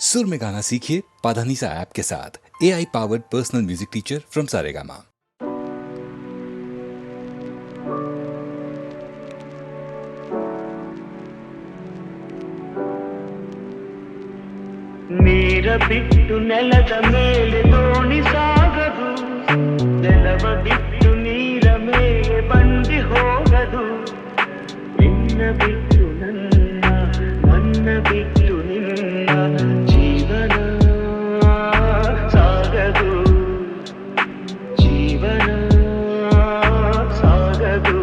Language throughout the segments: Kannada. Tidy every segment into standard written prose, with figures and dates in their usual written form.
सुर में गाना सीखिए पाधानीसा ऐप के साथ। AI powered personal music teacher from Saregama. ನೀರ ಬಿಟ್ಟು ನೆಲದ ಮೇಲೆ ದೋಣಿ ಸಾಗದು, ನೆಲವ ಬಿಟ್ಟು ನೀರ ಮೇಲೆ ಬಂಡಿ ಹೋಗದು. ನಿನ್ನ ಬಿಟ್ಟು ನನ್ನ, ನನ್ನ ಬಿಟ್ಟು ನಿನ್ನ ಜೀವನ ಸಾಗದು, ಜೀವನ ಸಾಗದು.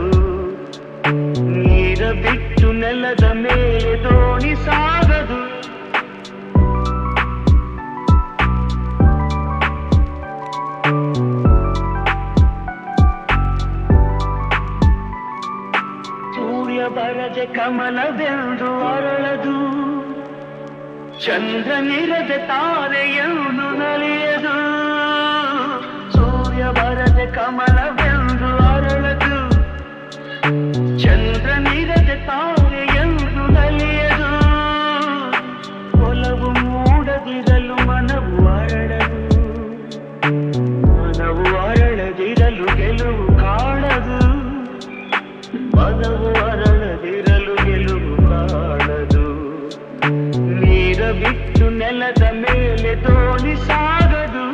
ನೀರ ಬಿಟ್ಟು ನೆಲದ ಮೇಲೆ ದೋಣಿ ಸಾಗದು. ಬರದೆ ಕಮಲವೆಂದು ಅರಳದು, ಚಂದ್ರನಿರದೆ ತಾರೆಯನ್ನು ನಲಿಯದು. ಸೂರ್ಯ ಬರದೆ ಕಮಲವೆಂದು ಅರಳದು, ಚಂದ್ರನಿರದೆ ತಾರೆಯನ್ನು ನಲಿಯದು. ಒಲವು ಮೂಡದಿರಲು ಮನವು ಅರಳದು, ಮನವು ಅರಳದಿರಲು ಗೆಲುವು ಕಾಣದು. ಮನವು ಅರಳದಿರಲು ಗೆಲುವು ಕಾಣದು. ನೀರ ಬಿಟ್ಟು ನೆಲದ ಮೇಲೆ ದೋಣಿ ಸಾಗದು,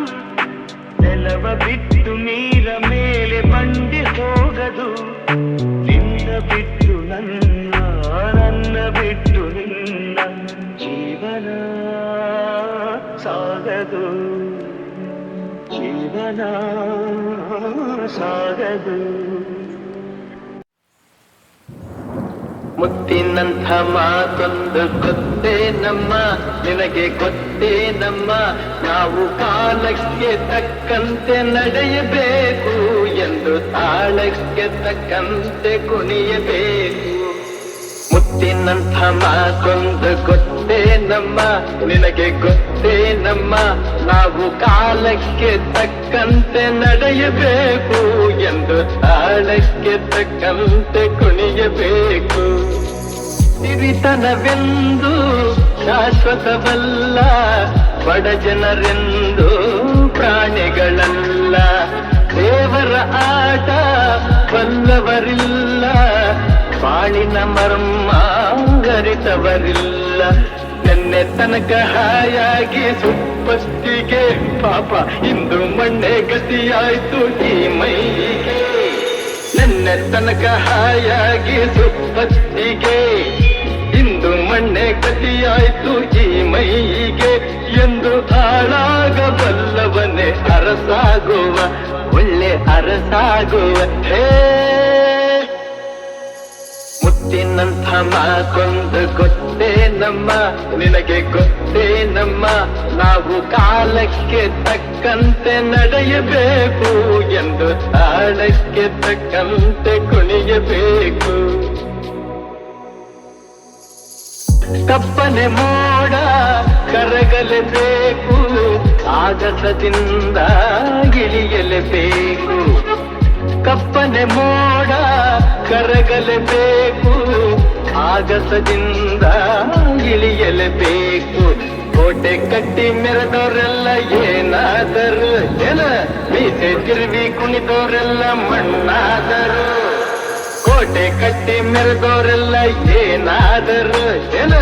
ನೆಲವ ಬಿಟ್ಟು ನೀರ ಮೇಲೆ ಬಂಡಿ ಹೋಗದು. ನಿನ್ನ ಬಿಟ್ಟು ನನ್ನ, ನನ್ನ ಬಿಟ್ಟು ನಿನ್ನ ಜೀವನ ಸಾಗದು, ಜೀವನ ಸಾಗದು. ಮುತ್ತಿನಂಥ ಮಾತೊಂದು ಗೊತ್ತೇ ನಮ್ಮ, ನಿನಗೆ ಗೊತ್ತೇ ನಮ್ಮ. ನಾವು ಕಾಲಕ್ಕೆ ತಕ್ಕಂತೆ ನಡೆಯಬೇಕು ಎಂದು ತಾಳಕ್ಕೆ ತಕ್ಕಂತೆ ಕುಣಿಯಬೇಕು. ಮುತ್ತಿನಂಥ ಮಾತೊಂದು ಗೊತ್ತೇ ನಮ್ಮ, ನಿನಗೆ ಗೊತ್ತೇ ನಮ್ಮ. ನಾವು ಕಾಲಕ್ಕೆ ತಕ್ಕಂತೆ ನಡೆಯಬೇಕು ಎಂದು ತಾಳಕ್ಕೆ ತಕ್ಕಂತೆ ಕುಣಿಯಬೇಕು. ಸಿರಿತನವೆಂದು ಶಾಶ್ವತವಲ್ಲ, ಬಡ ಜನರೆಂದು ಪ್ರಾಣಿಗಳಲ್ಲ. ದೇವರ ಆಟ ಬಲ್ಲವರಿಲ್ಲ, ಬಾಳಿನ ಮರ್ಮ ಗರಿತವರಿಲ್ಲ. ನೆನ್ನೆ ತನಕ ಹಾಯಾಗಿ ಸುಪ್ಪತ್ತಿಗೆ ಪಾಪ ಇಂದು ಮಣ್ಣೆ ಗತಿಯಾಯ್ತು ಈ ಮೈಗೆ. ನೆನ್ನೆ ತನಕ ಹಾಯಾಗಿ ಸುಪ್ಪತ್ತಿಗೆ ಇಂದು ಮಣ್ಣೆ ಗತಿಯಾಯ್ತು ಈ ಮೈಗೆ. ಎಂದು ಹಾಳಾಗಬಲ್ಲವನೇ ಅರಸಾಗುವ, ಒಳ್ಳೆ ಅರಸಾಗುವ. ಹೇ ಮುತ್ತಿನಂಥ ಮಾತೊಂದು ಗೊತ್ತೇ ನಮ್ಮ, ನಿನಗೆ ಗೊತ್ತೇ ನಮ್ಮ. ನಾವು ಕಾಲಕ್ಕೆ ತಕ್ಕಂತೆ ನಡೆಯಬೇಕು ಎಂದು ತಾಳಕ್ಕೆ ತಕ್ಕಂತೆ ಕುಣಿಯಬೇಕು. ಕಪ್ಪನೆ ಮೋಡ ಕರಗಲೇಬೇಕು, ಆಗಸದಿಂದ ಇಳಿಯಲೇಬೇಕು. ಕಪ್ಪನೆ ಮೋಡ ಕರಗಲೇಬೇಕು, ಆಗಸದಿಂದ ಇಳಿಯಲೇಬೇಕು. ಕೋಟೆ ಕಟ್ಟಿ ಮೆರೆದವರೆಲ್ಲ ಏನಾದರು, ಏನ ಮೀಸೆ ತಿರುವಿ ಕುಣಿದವರೆಲ್ಲ ಮಣ್ಣಾದರು. ಕೋಟೆ ಕಟ್ಟಿ ಮೆರೆದವರೆಲ್ಲ ಏನಾದರು, ಏನ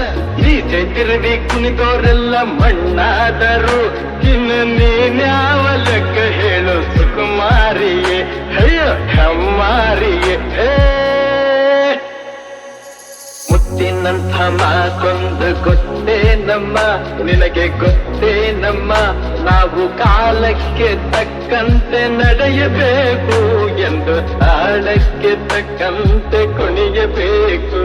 ಮೀಸೆ ತಿರುವಿ ಕುಣಿದವರೆಲ್ಲ ಮಣ್ಣಾದರು. ಇನ್ನು ನೀನ್ಯಾವ ಲೆಕ್ಕ ಹೇಳು ಸುಕುಮಾರಿಯೇ, ಅಯ್ಯೋ ಹೆಮ್ಮಾರಿಯೇ. ಹೇ ಮುತ್ತಿನಂಥ ಮಾತೊಂದು ಗೊತ್ತೇ ನಮ್ಮ, ನಿನಗೆ ಗೊತ್ತೇ ನಮ್ಮ. ನಾವು ಕಾಲಕ್ಕೆ ತಕ್ಕಂತೆ ನಡೆಯಬೇಕು ಎಂದು ತಾಳಕ್ಕೆ ತಕ್ಕಂತೆ ಕುಣಿಯಬೇಕು.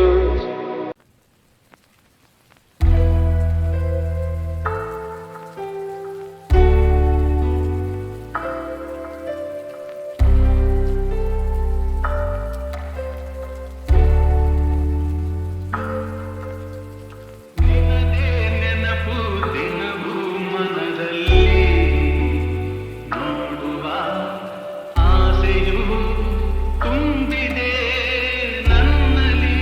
ತುಂಬಿದೆ ನನ್ನಲ್ಲಿ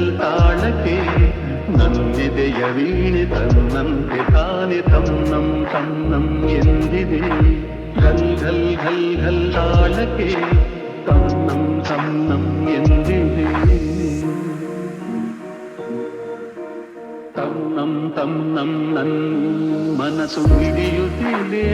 ಘಲ್ ತಾಳಕ್ಕೆ ನನ್ನೆದೆಯ ವೀಣೆ ತನ್ನಂತೆ ತಾನೆ ತನ್ನಂ ತನ್ನಂ ಎಂದಿದೆ. ಘಲ್ ಘಲ್ ಘಲ್ ಘಲ್ ತಾಳಕ್ಕೆ ತನ್ನಂ ತನ್ನಂ ಎಂದಿದೆ. ತನ್ನಂ ತನ್ನಂ ನನ್ ಮನಸ್ಸು ಹಿಡಿಯುತ್ತಿದೆ.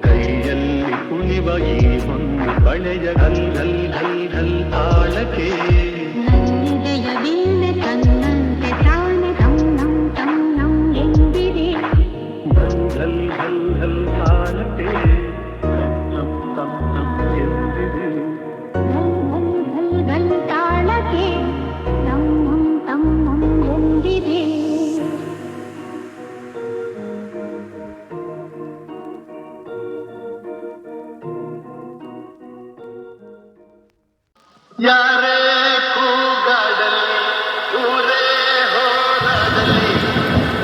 ಕೈಯಲ್ಲಿ ಕುಣಿವ ಈ ಹೊನ್ನು ಬಳೆಯ ಘಲ್ ಘಲ್ ಘಲ್ ಘಲ್ ತಾಳಕ್ಕೆ ನನ್ನೆದೆಯ ವೀಣೆ ತನ್ನಂತೆ ತಾನೆ ತನ್ನಂ ತನ್ನಂ ಎಂದಿದೆ. ಘಲ್ ಘಲ್ ಘಲ್ ಘಲ್ ತಾಳಕ್ಕೆ ತನ್ನಂ ತನ್ನಂ ಎಂದಿದೆ. ಘಲ್ ಘಲ್ ತಾಳಕ್ಕೆ ತಮ್ಮಂ ತಮ್ಮಂ ಎಂದಿದೆ. ಯಾರೇ ಕೂಗಾಡಲಿ ಊರೇ ಹೋರಾಡಲಿ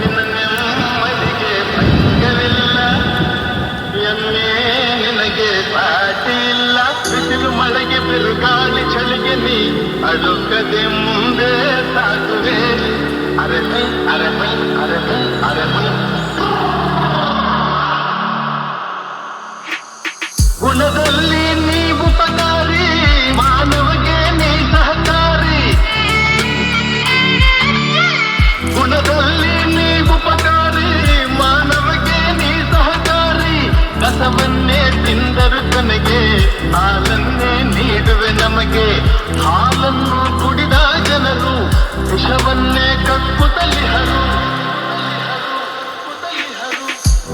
ನಿನ್ನ ನೆಮ್ಮದಿಗೆ ಭಂಗವಿಲ್ಲ. ಎಮ್ಮೆ ನಿನಗೆ ಸಾಟಿ ಇಲ್ಲ. ಬಿಸಿಲು ಮಳೆಗೆ ಬಿರುಗಾಳಿ ಚಳಿಗೆ ನೀ ಅಡುಕದೆ ಮುಂದೆ ಸಾಗುವೆ. ಅರೆಮೈ ಅರೆಮೈ ಅರೆಮೈ ಅರೆಮೈ. ಗುಣದಲ್ಲಿ ನೀ ಉಪಕಾರಿ, ಮಾನವಗೆ ನೀ ಸಹಕಾರಿ. ಗುಣದಲ್ಲಿ ನೀ ಉಪಕಾರಿ, ಮಾನವಗೆ ನೀ ಸಹಕಾರಿ. ಕಸವನ್ನೇ ತಿಂದರು ಕೊನೆಗೆ ಹಾಲನ್ನೇ ನೀಡುವೆ ನಮಗೆ. ಹಾಲನ್ನು ಕುಡಿದ ಜನರು ವಿಷವನ್ನೇ ಕಕ್ಕುತ್ತಲಿಹರು.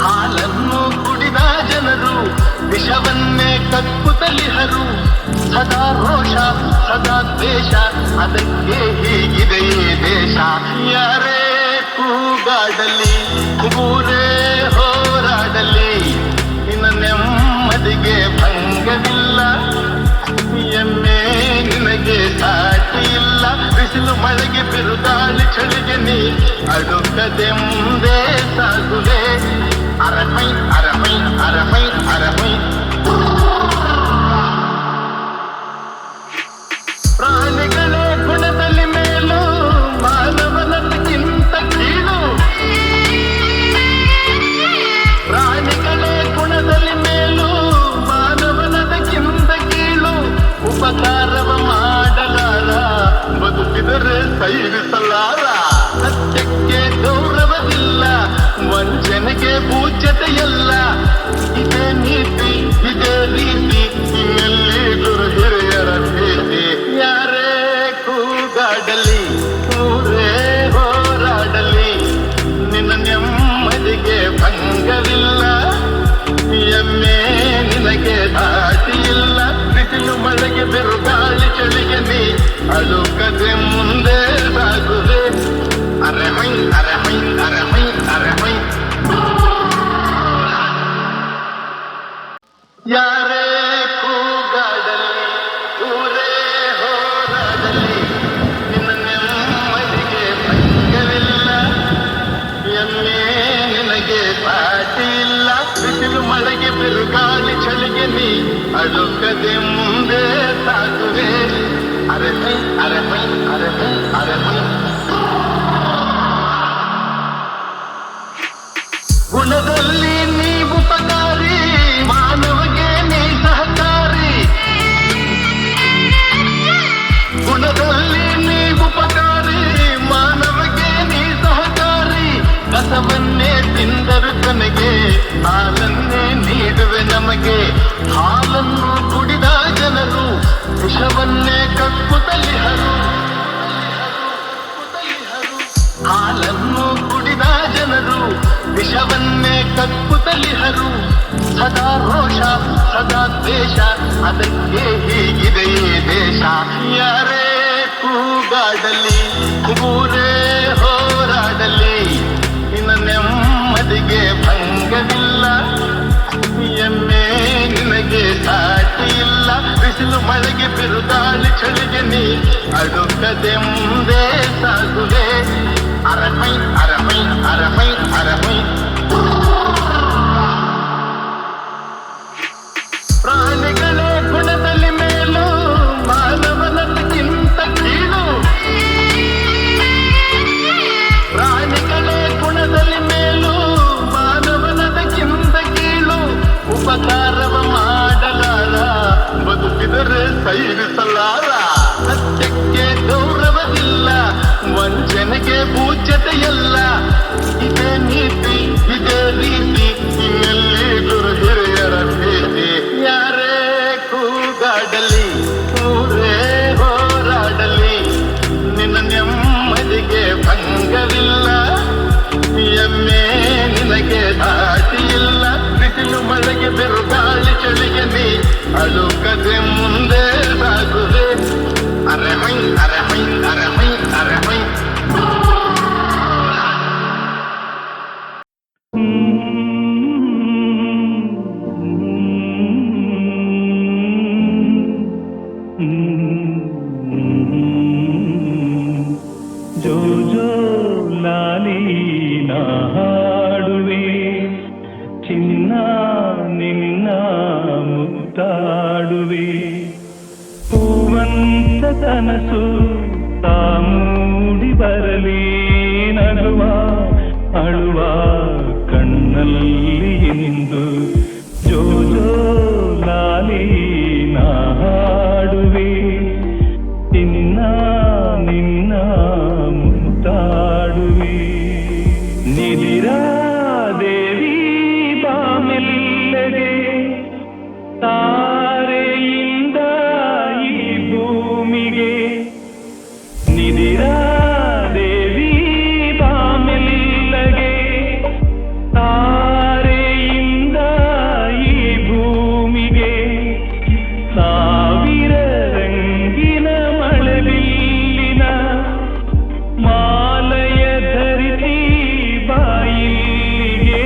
ಹಾಲನ್ನು ಕುಡಿದ ಜನರು ವಿಷವನ್ನೇ ಕಕ್ಕುತ್ತಲಿಹರು. ಸದಾ ರೋಷ ಸದಾ ದ್ವೇಷ, ಅದಕ್ಕೆ ಹೀಗಿದೆ ಈ ದೇಶ. ಯಾರೇ ಕೂಗಾಡಲಿ ಊರೇ ಹೋರಾಡಲಿ ನಿನ್ನ ನೆಮ್ಮದಿಗೆ ಭಂಗವಿಲ್ಲ. ಎಮ್ಮೆ ನಿನಗೆ ಸಾಟಿ ಇಲ್ಲ. ಬಿಸಿಲು ಮಳೆಗೆ ಬಿರುಗಾಳಿ ಚಳಿಗೆ ನೀ ಅಡುಕದೆ ಮುಂದೆ ಸಾಗುವೆ. ಅರಮೈ ಅರಮೈ ಅರಮೈ ಅರಮೈ. ಪ್ರಾಣಿಗಳೇ ಗುಣದಲ್ಲಿ ಮೇಲು, ಮಾನವನದಕ್ಕಿಂತ ಕೀಳು. ಪ್ರಾಣಿಗಳೇ ಗುಣದಲ್ಲಿ ಮೇಲು, ಮಾನವನದಕ್ಕಿಂತ ಕೀಳು. ಉಪಕಾರವ ಮಾಡಲಾರ, ಬದುಕಿದರೆ ಸೈರಿಸಲಾರ. ಸತ್ಯಕ್ಕೆ ಗೌರವವಿಲ್ಲ, ವಂಚನೆಗೆ ಪೂಜ್ಯತೆಯಲ್ಲ. ಇದೇ ನೀತಿ ಇದೇ ರೀತಿ, ಇನ್ನೆಲ್ಲಿ ಗುರು ಹಿರಿಯರ ಭೇಟಿ. ಯಾರೇ ಕೂಗಾಡಲಿ ಊರೇ ಹೋರಾಡಲಿ ನಿನ್ನ ನೆಮ್ಮದಿಗೆ ಭಂಗವಿಲ್ಲ. ಎಮ್ಮೆ ನಿನಗೆ ದಾಟಿ ಇಲ್ಲ. ಬಿಸಿಲು ಮಳೆಗೆ ಬಿರುಗಾಳಿ ಚಳಿಗೆ ನೀ ಅಳುಕದೆ ಮುಂದೆ ಸಾಗುವೆ. ಅರೆಮೈ ಅರೆಮೈ ಅರೆಮೈ ಅರೆಮೈ. ಯಾರೇ ಕೂಗಾಡಲಿ ಊರೇ ಹೋರಾಡಲಿ ನಿನ್ನ ನೆಮ್ಮದಿಗೆ ಭಂಗವಿಲ್ಲ. ಎಮ್ಮೆ ನಿನಗೆ ಸಾಟಿ ಇಲ್ಲ. ಬಿಸಿಲು ಮಳೆಗೆ ಬಿರುಗಾಳಿ ಚಳಿಗೆ ನೀ ಅಳುಕದೆ ಮುಂದೆ ಸಾಗುವೆ. ಅರೆಮೈ ಅರೆಮೈ ಅರೆಮೈ ಅರೆಮೈ. ಗುಣದಲ್ಲಿ ನೀ ಉಪಕಾರಿ, ಮಾನವಗೆ ನೀ ಸಹಕಾರಿ. ಗುಣದಲ್ಲಿ ನೀ ಉಪಕಾರಿ, ಮಾನವಗೆ ನೀ ಸಹಕಾರಿ. ಕಸವನ್ನೇ ತಿಂದರು ಕೊನೆಗೆ ಹಾಲನ್ನೇ ನೀಡುವೆ ನಮಗೆ. ಹಾಲನ್ನು ಕುಡಿದ ಜನರು ವಿಷವನ್ನೇ ಕಕ್ಕುತ್ತಲಿಹರು. ಹಾಲನ್ನು ಕುಡಿದ ಜನರು ವಿಷವನ್ನೇ ಕಕ್ಕುತ್ತಲಿಹರು. ಸದಾ ರೋಷ ಸದಾ ದ್ವೇಷ, ಅದಕ್ಕೆ ಹೀಗಿದೆ ಈ ದೇಶ. ಯಾರೇ ಕೂಗಾಡಲಿ ಊರೇ ಹೋರಾಡಲಿ ನಿನ್ನ ನೆಮ್ಮದಿಗೆ ಭಂಗವಿಲ್ಲ. ಎಮ್ಮೆ ನಿನಗೆ ಸಾಟಿ ಇಲ್ಲ. ಬಿಸಿಲು ಮಳೆಗೆ ಬಿರುಗಾಳಿ ಚಳಿಗೆ ನೀ ಅಡುಕದೆ ಮುಂದೆ ಸಾಗುವೆ. ಅರಮೈ ಅರಮೈ ಅರಮೈ ಅರಮೈ. ಎಲ್ಲ ಇದೇ ನೀತಿ ಇದೇ ರೀತಿ ಇನ್ನೆಲ್ಲಿ ಗುರು ಹಿರಿಯರ ಪ್ರೀತಿ ಯಾರೇ ಕೂಗಾಡಲಿ ಊರೇ ಹೋರಾಡಲಿ ನಿನ್ನ ನೆಮ್ಮದಿಗೆ ಭಂಗವಿಲ್ಲ ಎಮ್ಮೆ ನಿನಗೆ ದಾಟಿ ಇಲ್ಲ ಬಿಸಿಲು ಮಳೆಗೆ ಬಿರುಗಾಳಿ ಚಳಿಗೆ ನೀ ಅಳುಕದೆ ಮುಂದೆ ಸಾಗುವೆ ಅರೆಮೈ ಅರೆಮೈ ಅರೆಮೈ ಅರೆಮೈ ಜೋ ಜೋ ಲಾಲಿ ನಾ ಹಾಡುವೆ ಚಿನ್ನ ನಿನ್ನ ಮುತ್ತಾಡುವೆ ಹೂವಂತ ಕನಸು ತಾಮೂಡಿ ಬರಲಿ ನಗುವ ಅಳುವ ಕಣ್ಣಲ್ಲಿ ನಿಂದು ಜೋ ಜೋ ಲಾಲಿ ನಾ ಹಾಡುವೆ ಚಿನ್ನ ನಿನ್ನ ಮುತ್ತಾಡುವೆ ನಿದಿರಾ ದೇವಿ ಬಾಮೆಲ್ಲಗೆ ತಾರೆಯಿಂದ ಈ ಭೂಮಿಗೆ ನಿದಿರಾ ದೇವಿ ಬಾಮೆಲ್ಲಗೆ ತಾರೆಯಿಂದ ಈ ಭೂಮಿಗೆ ಸಾವಿರ ರಂಗಿನ ಮಳೆಬಿಲ್ಲಿನ ಮಾಲಯ ಧರಿಸಿ ಬಾಯಿಗೆ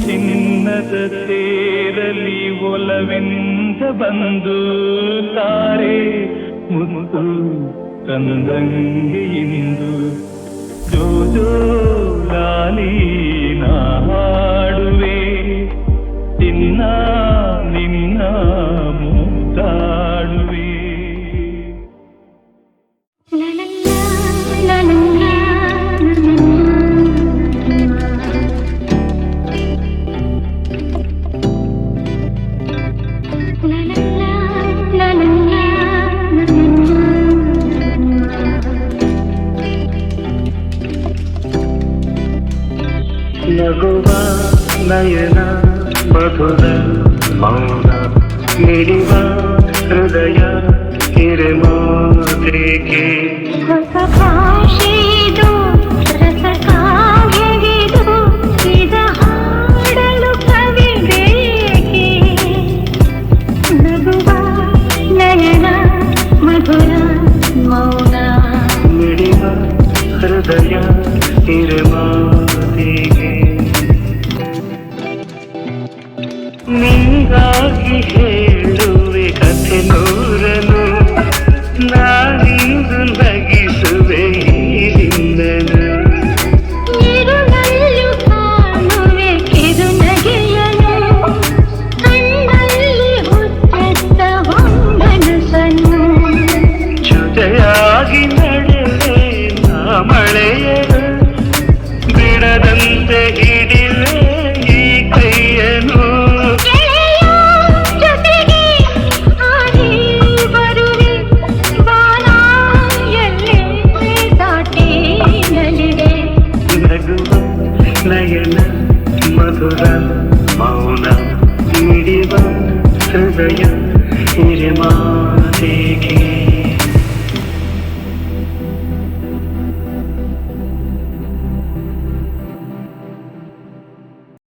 ಚಿನ್ನದ ತೇರಲಿ ಒಲವೆಂದ ಬಂದು ತಾರೆ ಮುತ್ತು ತಂದಂಗೆ ಇಂದು ಜೋ ಜೋ ಲಾಲಿ ನಾ ಹಾಡುವೆ ಚಿನ್ನ ನಿನ್ನ ಮುತ್ತಾಡುವೆ ನಗುವ ನಯನ ಮಧುರ ಮೌನ ಮಿಡಿವ ಹೃದಯ ಹಿರಮಾತೆಗೆ ಹೊಸ ಭಾಷೆದು ರಸ ಕಾವ್ಯವಿದು ಇದ ಹಾಡಲು ಕವಿ ಬೇಕೆ ನಗುವ ನಯನ ಮಧುರ ಮೌನ ಮಿಡಿವ ಹೃದಯ ಹಿರಮಾತೆಗೆ ನಿಂಗಾಗಿ ಹೇಳುವೆ ಕಥೆ ನೂರನು ನಾನಿಂದು ನಗಿಸುವೆ ಹಿಂದನು ಇರುಳಲ್ಲೂ ಕಾಣುವೆ ಕಿರು ನಗೆಯನು ಕಣ್ಣಲ್ಲಿ ಹುಚ್ಚೆತ್ತ ಹೊಂಗನಸನ್ನು ಜೊತೆಯಾಗಿ ನಡೆವೆ ನಾ ಮಳೆಯನು ಬಿಡದಂತೆ ಹಿಡಿವೆ ಈ ಕೈಯನು ಗೆಳೆಯ ಜೊತೆಗೆ ಹಾಡಿ ಬರುವೆ ಬಾನ ಎಲ್ಲೇ ದಾಟಿ ನಲಿವೆ ನಗುವ ನಯನ ಮಧುರ ಮೌನ ಮಿಡಿವ ಹೃದಯ ಹಿರಿಮಾತೆಗೆ